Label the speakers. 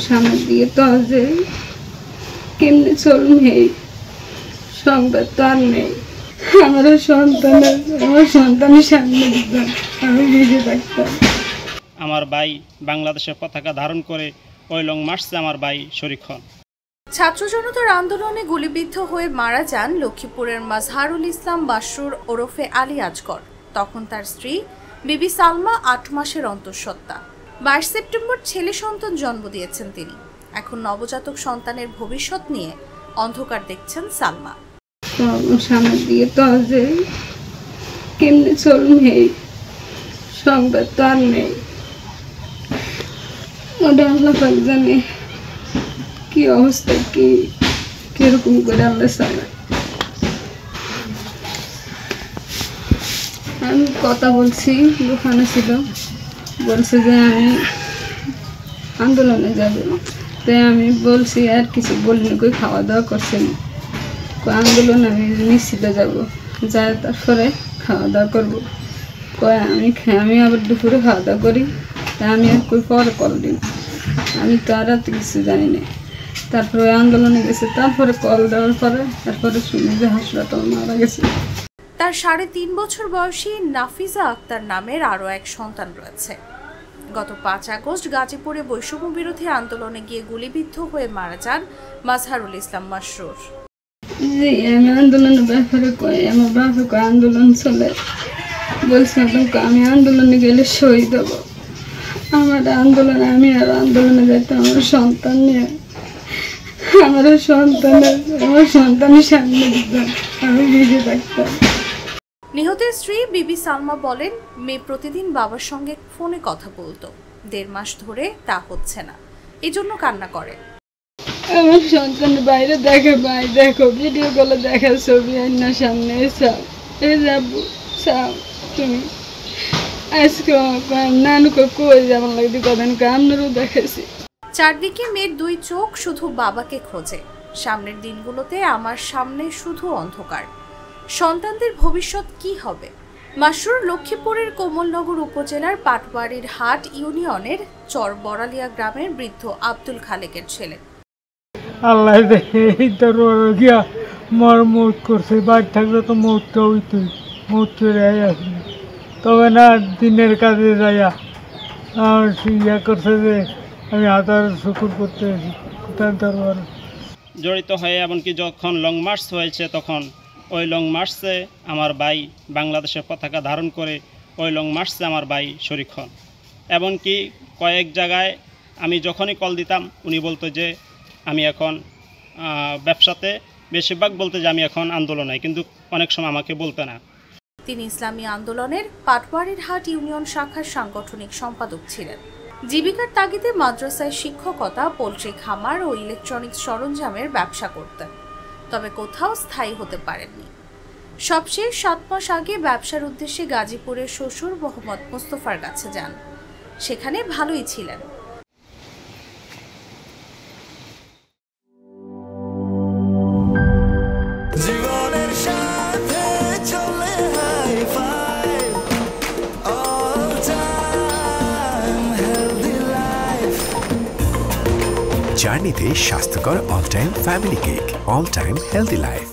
Speaker 1: সামনের দিকে তো আছে, কেমনি চলুন এই সংবাদ তো আর নেই। আমারও সন্তান আছে, আমার সন্তানের সামনে দিতাম, আমি বেঁচে থাকতাম।
Speaker 2: আমার ভাই বাংলাদেশের পতাকা ধারণ করে ওই লং মার্চে আমার ভাই শরীক হন।
Speaker 3: ছাত্র জনতার আন্দোলনে গুলিবিদ্ধ হয়ে মারা যান লক্ষ্মীপুরের মাজহারুল ইসলাম বাসুর ওরফে আলী আজগর। তখন তার স্ত্রী বিবি সালমা 8 মাসের অন্তঃসত্ত্বা। 22 সেপ্টেম্বর ছেলে সন্তান জন্ম দিয়েছেন তিনি। এখন নবজাতক সন্তানের ভবিষ্যৎ নিয়ে অন্ধকার দেখছেন সালমা।
Speaker 1: সামনের দিকে তো আছে, কেমনি চলুন এই সংবাদ তো আর নেই। ওটা আল্লাহ পাক জানে কি অবস্থা, কিরকম করে আল্লাহ চালায়। আমি কথা বলছি, দোকানে ছিল, বলছে যে আমি আন্দোলনে যাব। তাই আমি বলছি আর কিছু বলিনি, কই খাওয়া দাওয়া করছেন, আন্দোলন আমি নিশ্চিত যাব, যাই তারপরে খাওয়া দাওয়া করবো। কয় আমি আবার দুপুরে খাওয়া দাওয়া করি, তাই আমি আর কই পরে কল দিন, আমি তো আর কিছু জানি না। তারপরে ওই আন্দোলনে গেছে, তারপরে কল দেওয়ার পরে তারপরে শুনি যে হাসপাতাল মারা গেছে।
Speaker 3: তার 3.5 বছর বয়সী নাফিজা আক্তার নামের আরও এক সন্তান রয়েছে। গত 5 আগস্ট গাজীপুরে বৈষম্য বিরোধী আন্দোলনে গিয়ে গুলিবিদ্ধ হয়ে মারা যান মাজহারুল ইসলাম মাসরুর।
Speaker 1: জি, আমি আন্দোলনের ব্যাপারে কই, আমার বাপে কয় আন্দোলন চলে, বলছি আমি আন্দোলনে গেলে শহীদ হব। আমার আন্দোলনে, আমি আর আন্দোলনে যাইতে আমার সন্তান নিয়ে, আমারও সন্তান আছে, আমার সন্তানের সামনে দিতাম, আমি বেঁচে থাকতাম।
Speaker 3: নিহতের স্ত্রী বিবি সালমা বলেন, মেয়ে প্রতিদিন বাবার সঙ্গে ফোনে কথা বলতো, 1.5 মাস ধরে তা হচ্ছে না, এই জন্য কান্না করে।
Speaker 1: আমার সন্তানের বাইরে দেখে, ভাই দেখো ভিডিও কলে দেখা ছবি আইনার সামনে চাও, এ যাবো চাও তুমি আজকে নানুকে কই যেমন লাগবে কদিন আপনারও দেখেছি।
Speaker 3: চারদিকে মেয়ের 2 চোখ শুধু বাবাকে খোঁজে। সামনের দিনগুলোতে আমার সামনে শুধু অন্ধকার। সন্তানদের ভবিষ্যৎ কি হবে? মাসরুর লক্ষ্মীপুরের কোমলনগর উপজেলার পাটবাড়ির হাট ইউনিয়নের চর বড়ালিয়া গ্রামের বৃদ্ধ আব্দুল খালেকের ছেলে।
Speaker 4: আল্লাহ দেখে গিয়া মর মৌত করছে, বাড়ি থাকলে তো মৌতটা হইতই, মৌত করে আসি, তবে না দিনের কাজে যাইয়া আর ইয়া করছে যে আমি হাতার শুকুর করতে আসি কোথায় দরবার
Speaker 2: জড়িত হয়ে এমনকি যখন লং মার্চ হয়েছে তখন ওই লং মার্চে আমার ভাই বাংলাদেশের পতাকা ধারণ করে ওই লং মার্চে আমার ভাই শরীক হন। এমনকি কয়েক জায়গায় আমি যখনই কল দিতাম উনি বলতো যে আমি এখন ব্যবসাতে, বেশিরভাগ বলতে যে আমি এখন আন্দোলনে, কিন্তু অনেক সময় আমাকে বলতে না।
Speaker 3: তিনি ইসলামী আন্দোলনের পাটবাড়ির হাট ইউনিয়ন শাখার সাংগঠনিক সম্পাদক ছিলেন। জীবিকার তাগিদে মাদ্রাসায় শিক্ষকতা, পোল্ট্রি খামার ও ইলেকট্রনিক্স সরঞ্জামের ব্যবসা করতেন, তবে কোথাও স্থায়ী হতে পারেননি। সবশেষ 7 মাস আগে ব্যবসার উদ্দেশ্যে গাজীপুরের শ্বশুর মোহাম্মদ মুস্তফার কাছে যান, সেখানে ভালোই ছিলেন।
Speaker 5: জার্নিতে স্বাস্থ্যকর all time family cake, all time healthy life.